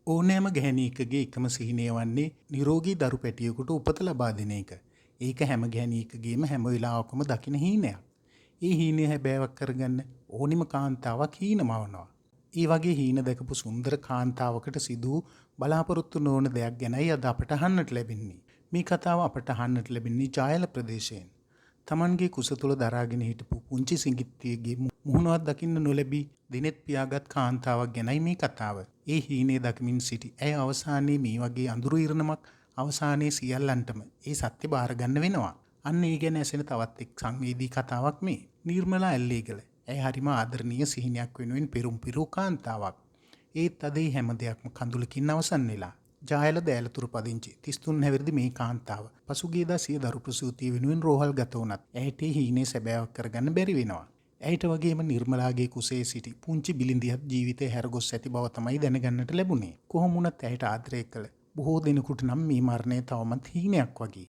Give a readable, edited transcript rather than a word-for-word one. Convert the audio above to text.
ඕනෑම ගැහැණියකගේ එකම සිහිනය වන්නේ නිරෝගී දරු පැටියෙකුට උපත ලබා දෙන එක. ඒක හැම ගැහැණියකගේම හැම වෙලාවකම දකින හීනයක්. ඒ හීනය හැබෑවක් කරගන්න ඕනිම කාන්තාවක් හීනමවනවා. ඒ වගේ හීන දැකපු සුන්දර කාන්තාවකට සිදු බලාපොරොත්තු නොවන දෙයක් ගැනයි අද අපට අහන්නට ලැබෙන්නේ. මේ කතාව අපට අහන්නට ලැබෙන්නේ ජායල ප්‍රදේශයෙන්. තමන්ගේ කුස තුළ දරාගෙන හිටපු පුංචි සිඟිත්තියගේ මුහුණවත් දකින්න නොලැබී දිනෙත් පියාගත් කාන්තාවක් ගැනයි මේ කතාව. ඒ හීනේ දකිමින් සිටි ඇය අවසානයේ මේ වගේ අඳුරු ඉරණමක් අවසානයේ සියල්ලන්ටම ඒ සත්‍ය බාර ගන්න වෙනවා. අන්න ඒ ගැන ඇසෙන තවත් එක් සංවේදී කතාවක් මේ. නිර්මලා ඇල්ලේගල. ඇය හරිම ආදරණීය සිහිනයක් වෙනුවෙන් පෙරුම් පිරූ කාන්තාවක්. ඒත් අද හැම දෙයක්ම කඳුලකින් අවසන් වෙලා. ජායල දෑලතුරු පදිංචි 33 හැවිරිදි මේ කාන්තාව පසුගියදා සිය දරු ප්‍රසූතිය වෙනුවෙන් රෝහල් ගත වුණත් ඇයට හීනේ සැබෑවක් කරගන්න බැරි වෙනවා. ඇයට වගේම නිර්මලාගේ කුසේ සිටි පුංචි බිලිඳියත් ජීවිතේ හැරගොස් ඇති බව තමයි දැනගන්නට ලැබුණේ. කොහොම වුණත් ඇයට ආදරය කළ බොහෝ දිනකට නම් මේ මරණය තවමත් හීනයක් වගේ.